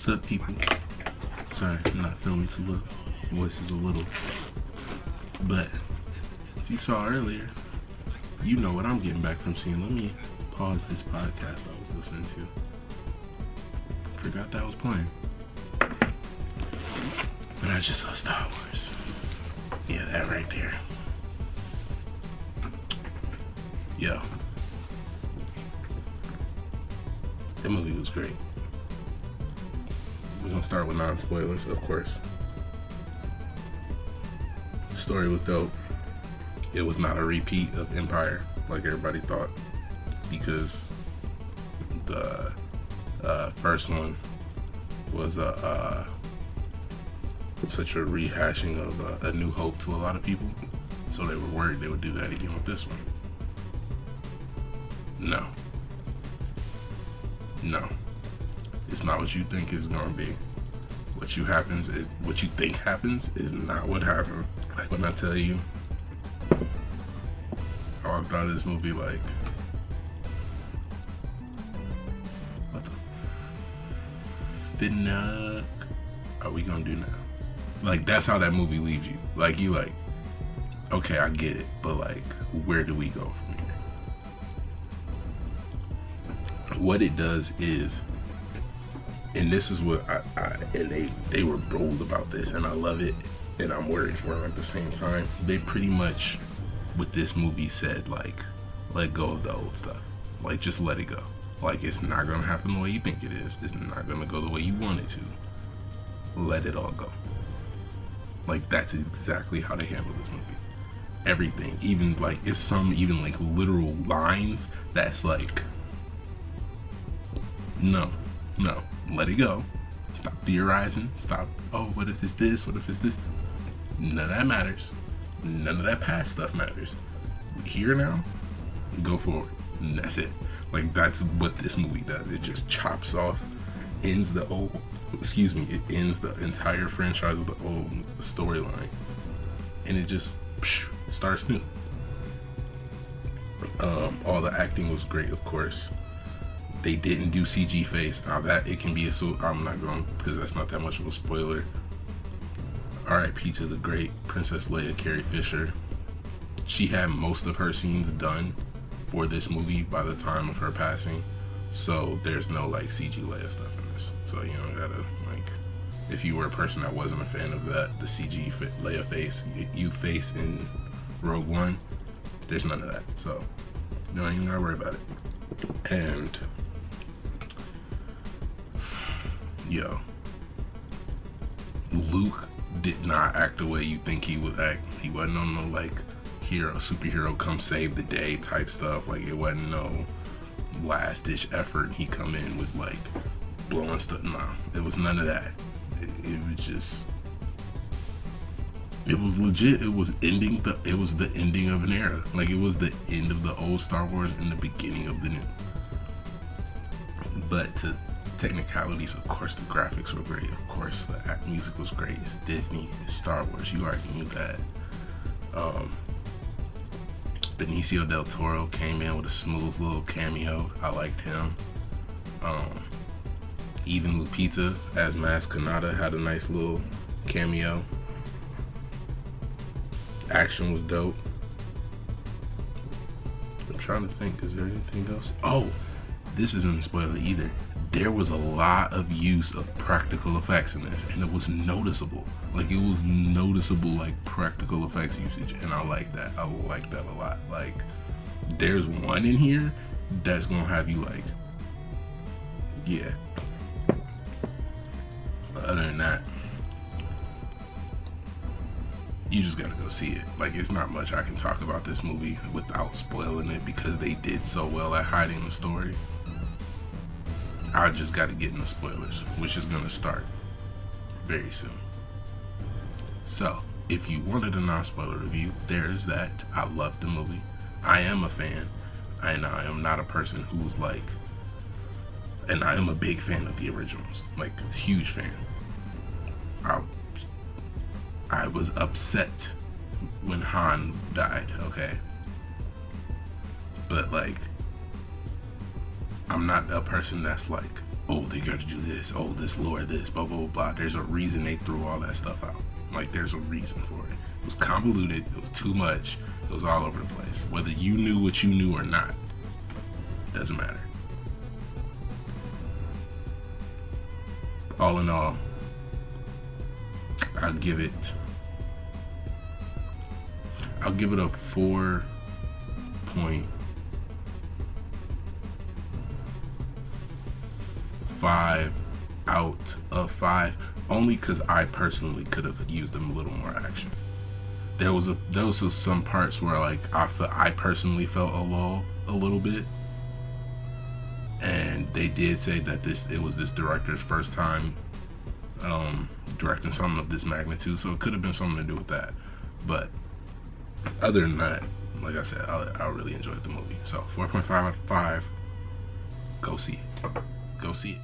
What's up, people? Sorry, I'm not feeling too well. Voice is a little. But if you saw earlier, you know what I'm getting back from seeing. Let me pause this podcast I was listening to. Forgot that was playing. But I just saw Star Wars. Yeah, that right there. Yo. That movie was great. We're gonna start with non-spoilers, of course. The story was dope. It was not a repeat of Empire, like everybody thought, because the first one was such a rehashing of A New Hope to a lot of people, so they were worried they would do that again with this one. No, it's not what you think it's gonna be. What you think happens is not what happened. Like when I tell you, I walked out of this movie like, what the fuck are we gonna do now? Like, that's how that movie leaves you. Like, you like, okay, I get it, but like, where do we go from here? What it does is, and this is what and they were bold about this, and I love it, and I'm worried for them at the same time. They pretty much, with this movie, said like, let go of the old stuff. Like, just let it go. Like, it's not gonna happen the way you think it is. It's not gonna go the way you want it to. Let it all go. Like, that's exactly how they handle this movie. Everything, even like, it's some even like literal lines that's like, no, let it go. Stop theorizing. Stop, oh, what if it's this? What if it's this? None of that matters. None of that past stuff matters. Here now, go forward. And that's it. Like, that's what this movie does. It just chops off, it ends the entire franchise of the old storyline. And it just starts new. All the acting was great, of course. They didn't do CG face. Now that it can be I'm not going, because that's not that much of a spoiler. R.I.P. to the great Princess Leia, Carrie Fisher. She had most of her scenes done for this movie by the time of her passing, so there's no like CG Leia stuff in this. So you know, gotta like, if you were a person that wasn't a fan of that, the CG Leia face you face in Rogue One, there's none of that. So you don't even gotta worry about it. And yo, Luke did not act the way you think he would act. He wasn't on no like superhero come save the day type stuff. Like, it wasn't no last ditch effort. He come in with like blowing stuff. Nah, it was none of that. It was just, it was legit. It was the ending of an era. Like, it was the end of the old Star Wars and the beginning of the new. But to technicalities, of course, the graphics were great. Of course, the music was great. It's Disney. It's Star Wars. You already knew that. Benicio del Toro came in with a smooth little cameo. I liked him. Even Lupita as Maz Kanata had a nice little cameo. Action was dope. I'm trying to think, is there anything else? Oh, this isn't a spoiler either. There was a lot of use of practical effects in this, and it was noticeable. Like, it was noticeable, like, practical effects usage, and I like that. I like that a lot. Like, there's one in here that's gonna have you like, yeah. But other than that, you just gotta go see it. Like, it's not much I can talk about this movie without spoiling it, because they did so well at hiding the story. I just gotta get in the spoilers, which is gonna start very soon. So, if you wanted a non-spoiler review, there's that. I loved the movie. I am a fan, and I am not a person who's like, and I am a big fan of the originals, like, huge fan. I was upset when Han died, okay? But like, I'm not a person that's like, oh, they got to do this, oh, this lore, this, blah, blah, blah, blah. There's a reason they threw all that stuff out. Like, there's a reason for it. It was convoluted, it was too much, it was all over the place. Whether you knew what you knew or not, doesn't matter. All in all, I'll give it a 4.5 out of 5, only because I personally could have used them a little more action. There was some parts where like I personally felt a lull a little bit, and they did say that it was this director's first time directing something of this magnitude, so it could have been something to do with that. But other than that, like I said, I really enjoyed the movie. So 4.5 out of 5. Go see it. Go see it.